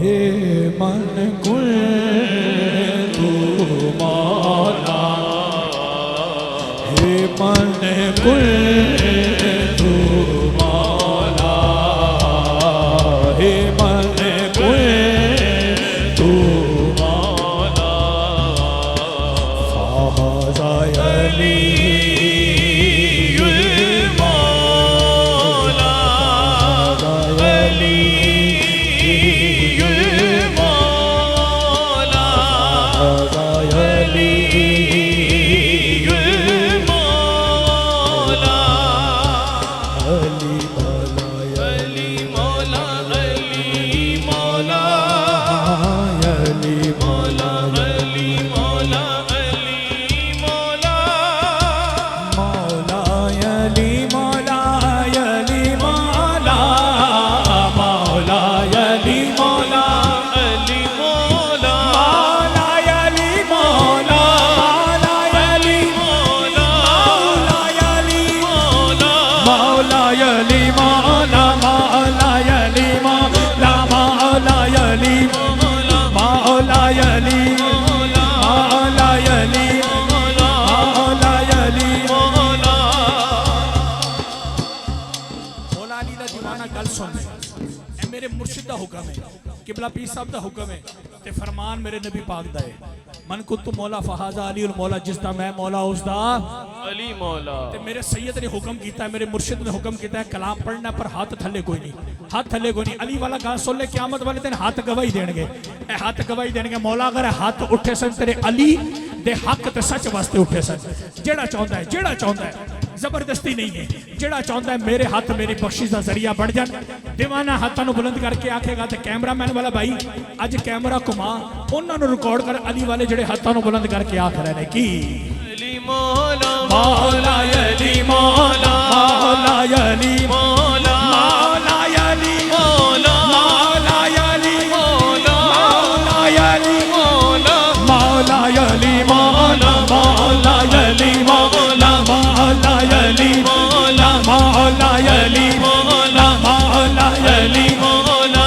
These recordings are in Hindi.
हे मन कुल तू मौला, हे मन कुल तू मौला, हे मन कुल तू मौला। फाज़ा अली मेरे मुर्शिद दा हुक्म है, किबला पीर साहब दा हुक्म है ते फरमान मेरे नबी पाक दा है। मन कुतु मौला फहाजा अली उल मौला, जिसदा मैं मौला उसदा अली मौला। ते मेरे सैयद ने हुक्म कीता है, मेरे मुर्शिद ने हुक्म कीता है कलाम पढ़ना पर हाथ थल्ले कोई नहीं, हाथ थल्ले कोई नहीं। अली वाला गाल सुन ले, क़यामत वाले दिन हाथ गवाही देंगे, हाथ गवाही देंगे मौला अगर हाथ उठे सन तेरे अली दे हक ते सच वास्ते उठे सन। जेड़ा चाहता है, जेड़ा चाहता है, जबरदस्ती नहीं है, जेड़ा चाहता है मेरे हाथ मेरी बख्शिश का जरिया बन जान। दीवाना हाथों को बुलंद करके आखेगा तो कैमरामैन वाला भाई अज कैमरा घुमा, उन्होंने रिकॉर्ड कर अली वाले जेड़े हाथों को बुलंद करके आख रहे हैं कि अली मौला मौला अली मौला मौला अली मौला मौला अली मौला मौला अली मौला मौला अली मौला मौला अली मौला मौला अली मौला मौला अली मौला मौला अली मौला मौला अली मौला।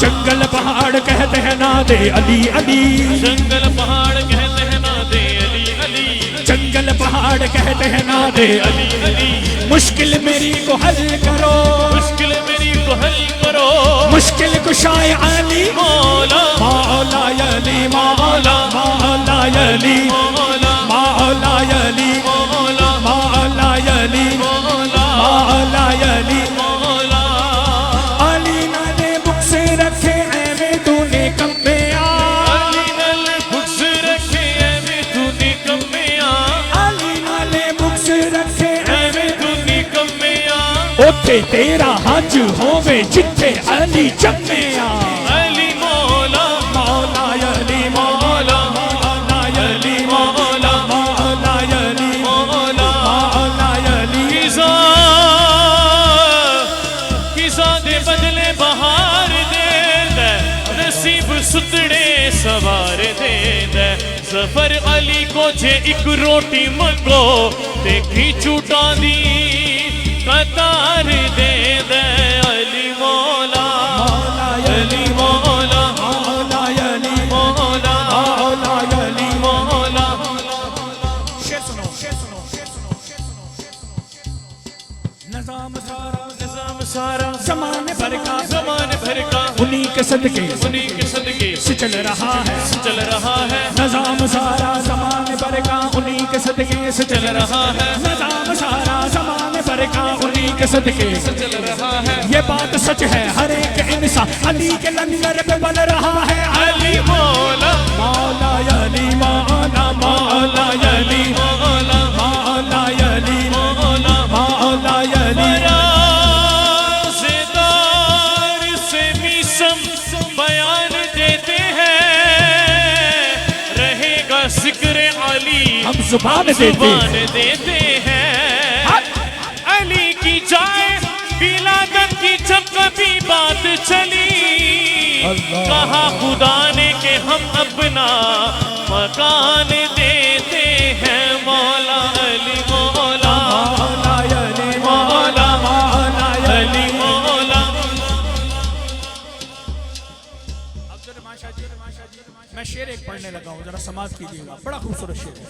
जंगल पहाड़ कहते हैं ना दे अली अली, जंगल पहाड़ कहते हैं ना दे अली अली, जंगल पहाड़ कहते हैं ना दे अली अली। मुश्किल मेरी को हल करो, मुश्किल मेरी को हल करो, मुश्किल कुशाए अली मौला मौला अली मौला मौला अली मौला मौला अली मौला मौला अली मौला मौला अली मौला। अली नाले बुक से रखे ऐवे तूने कम्मे आ, अली नाले बुक से रखे ऐवे तूने कम्मे आ, अली नाले बुक से रखे ऐवे तूने कम्मे आ। ओथे तेरा हज होवे जिथे अली जम्मे आ। अली मौला मौला अली मौला मौला अली मौला मौला अली मौला मौला अली। किसा दे बदले बहार दे दे, नसीब सुतड़े सवार दे दे। जफर अली को जे एक रोटी मंगो देखी चूटा दी कतार दे दे। अली मौला मौला अली मौला मौला अली मौला मौला अली मौला। शेर सुनो शेर सुनो शेर सुनो शेर सुनो। नज़ाम सारा ज़माने भर का उन्हीं के सदके से चल रहा है, चल रहा है। नज़ाम सारा ज़माने भर का उन्हीं के सदके से चल रहा है, नज़ाम सारा ज़माने भर का उन्हीं के सदके से चल रहा है। ये बात सच है हर एक इंसान अली के लंगर पे बन रहा है। अली मौला मौला अली मौला मौला अली मौला मौला अली मौला मौला अली। बयान देते हैं रहेगा जिक्र अली, हम जुबान देते हैं। अली की जाए विलादत की जब कभी बात चली, कहा खुदा ने कि हम अपना मकान देते हैं। मौला अली मौला मौला अली मौला मौला अली मौला। मैं शेर एक पढ़ने लगा हूं, जरा समाज कीजिएगा, बड़ा खूबसूरत शेर है।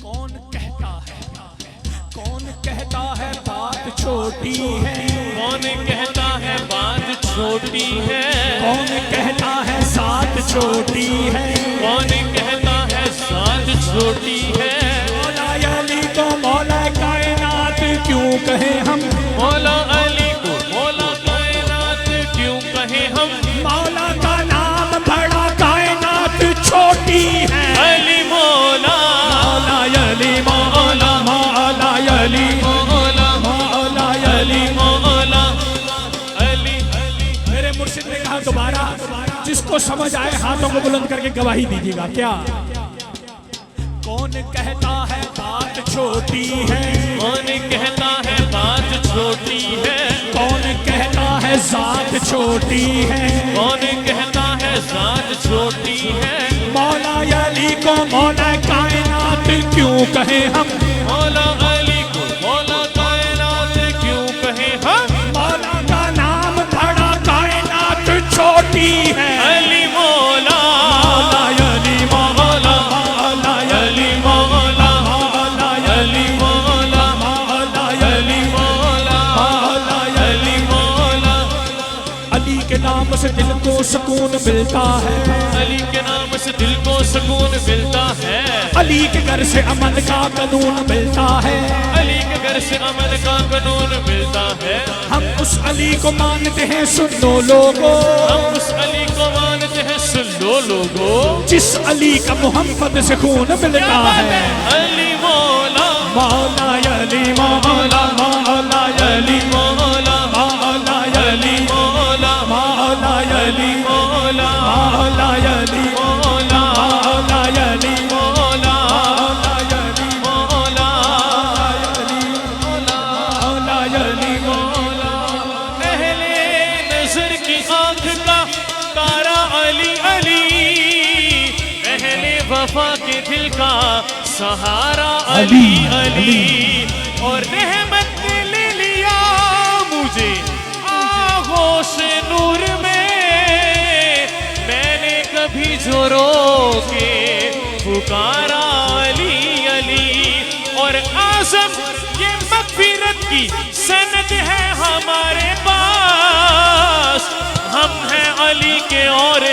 कौन कहता है बात छोटी है, कौन कहता है बात छोटी है, कौन कहता है साथ छोटी है, कौन कहता है साथ छोटी है। मौला अली को मौला कायनात क्यों कहे हम, मौला अली को मौला कायनात क्यों कहे हम। मौला का नाम बड़ा कायनात छोटी है। अली मौला मौला अली मौला मौला अली मौला मौला अली मौला अली। मेरे मुर्शिद ने कहा दोबारा, जिसको समझ आए हाथों को बुलंद करके गवाही दीजिएगा। क्या कौन कहता है बात छोटी है, कौन कहता है बात छोटी है, कौन कहता है जात छोटी है, कौन कहता है जात छोटी है। मौला अली को मौला कायनात क्यों कहे हम, मौला अली को मौला कायनात क्यों कहे हम। मौला का नाम बड़ा कायनात छोटी है। अली मौला मौला अली मौला मौला अली मौला मौला अली मौला मौला अली मौला मौला अली मौला। अली के नाम से दिल को सुकून मिलता है, अली के नाम से दिल को सुकून मिलता है, अली के घर से अमन का कानून मिलता है, अली के घर से अमन का कानून मिलता है। हम उस अली को मानते हैं सुन लो लोगो, हम उस अली को मानते हैं सुन लो लोगो, जिस अली का मोहम्मद से खून मिलता है। अली मौला मौला अली मौला मौला अली मौला मौला अली मौला मौला अली मौला मौला अली मौला मौला अली मौला अली मौला मौला अली मौला। पहले नजर की आंख का तारा अली अली, पहले वफा के दिल का सहारा अली अली। और रहमत ने ले लिया मुझे आगोश नूर में, मैंने कभी जो रो के पुकारा अली अली। और आज़म ये मग़फ़िरत की सनद है हमारे पास, हम हैं अली के और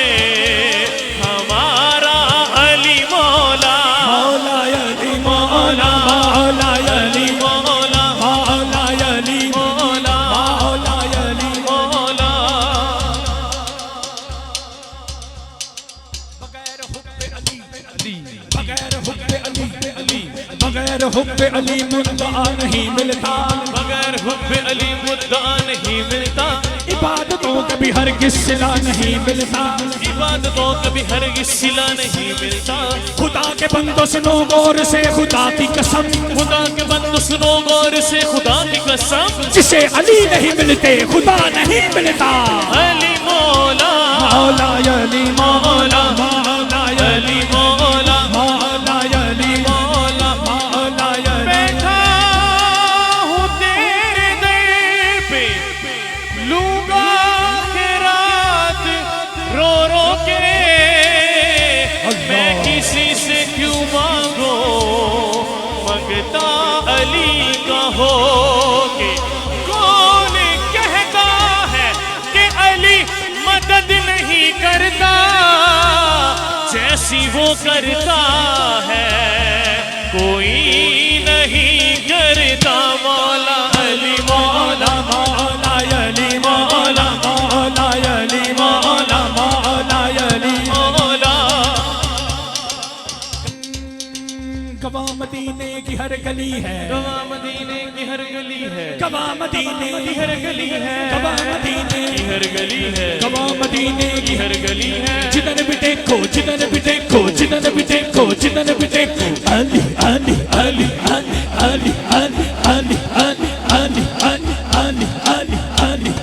हमारा अली मौला। मौला अली मौला मौला अली मौला मौला अली मौला मौला अली मौला। बगैर हुब्बे अली बगैर हुब्बे अली बगैर हुब्बे अली मुद्दा नहीं मिलता, बगैर हुब्बे अली मुद्दा नहीं मिलता, इबादतों का भी हरगिज़ सिला नहीं मिलता, इबादतों का भी हरगिज़ सिला नहीं मिलता। खुदा के बंदो सुनो गौर से खुदा की कसम, खुदा के बंदो सुनो गौर से खुदा की कसम, जिसे अली नहीं मिलते खुदा नहीं मिलता। अली मौला मौला अली मौला मौला अली मौला मौला अली मौला। मौला अली बैठा हूँ तेरे दर पे, लूंगा खैरात रो रो के, मैं किसी से क्यों मांगो मंगता अली का हो के। कौन कहता है कि अली मदद नहीं करता जैसी वो करता है, कोई नहीं करता। मौला अली मौला मौला अली मौला मौला अली मौला मौला अली मौला। गवा मदीने की हर गली है, गवा मदीने की हर गली है, गवा मदीने की हर गली है, गवा मदीने की हर गली है, गवा मदीने की की हर गली है। जिधर भी देखो जिधर भी देखो जिधर भी देखो जिधर भी देखो अली अली अली अली अली अली अली अली अली अली अली अली अली अली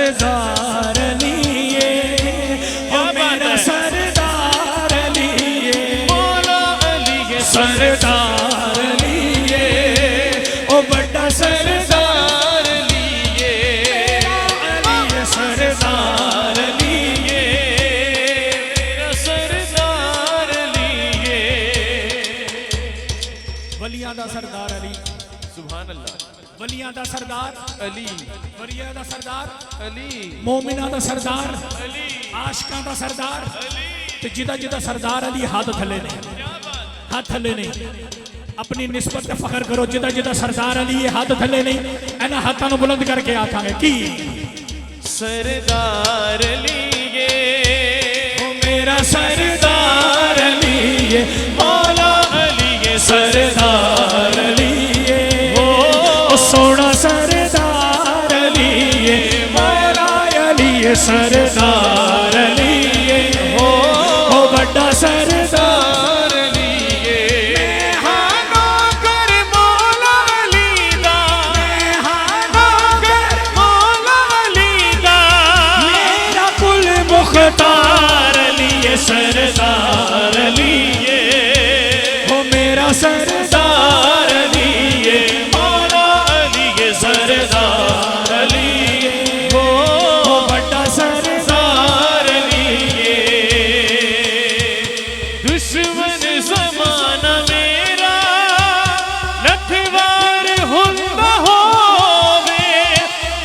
सरदार अली ये, ओ मेरा सरदार अली ये, मौला अली ये सरदार अली ये, ओ बड़ा सरदार अली ये, अली ये सरदार अली ये, मेरा सरदार अली ये। वलियां दा सरदार अली, सुभान अल्लाह। वलियां दा सरदार अली वलियां दा सरदार, अली मोमिना दा सरदार, अली आशिकां दा सरदार, अली। ते जिदा जिदा सरदार अली हाथ थले ने, हाथ थले ने, अपनी निस्बत ते फखर करो। जिदा जिदा सरदार अली ये हाथ थले नहीं, इन्हां हाथां नूं बुलंद करके आखांगे की सरदार अली ये, ओ मेरा सरदार अली ये, मौला अली ये सरदार अली ये, ओ सोना सरदार अली ये, मौला अली ये सरदार अली ये, ओ बड़ा सरदार अली ये। हाँ नौकर मौला अली दा, हाँ नौकर मौला अली दा, मेरा कुल मुख्तार अली ये सरदार अली ये, ओ मेरा सरदार अली ये, मौला अली ये सरदार अली ये, ओ बड़ा सरदार अली ये, दुश्मन ज़माना मेरा लखवार हुंदा होवे,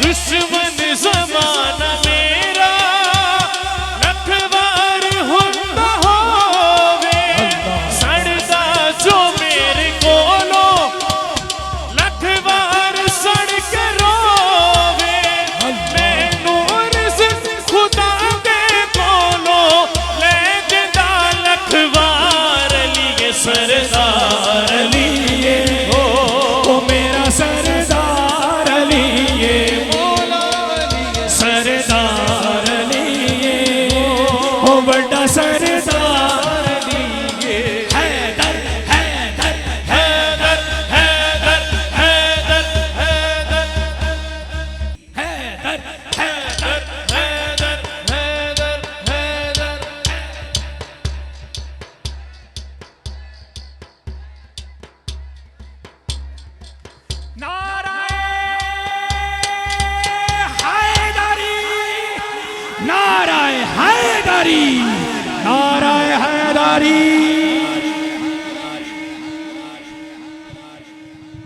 दुश्मन ज़माना मेरा लखवार हुंदा होवे, सड़दा जो मेरे कोलों लखवार सड़ के रोवे, मैनू रिज़्क़ खुदा दे कोलों ले जिंदा लखवार अली ये सरदार अली ये, ओ मेरा सरदार अली ये, मौला अली ये सरदार अली ये, ओ बड़ा सरदार अली ये, हैदर हैदर हैदर हैदर हैदर हैदर हैदर हैदर हैदर हैदर हैदर। नाराय हैदरी, नाराय हैदरी, नाराय हैदरी।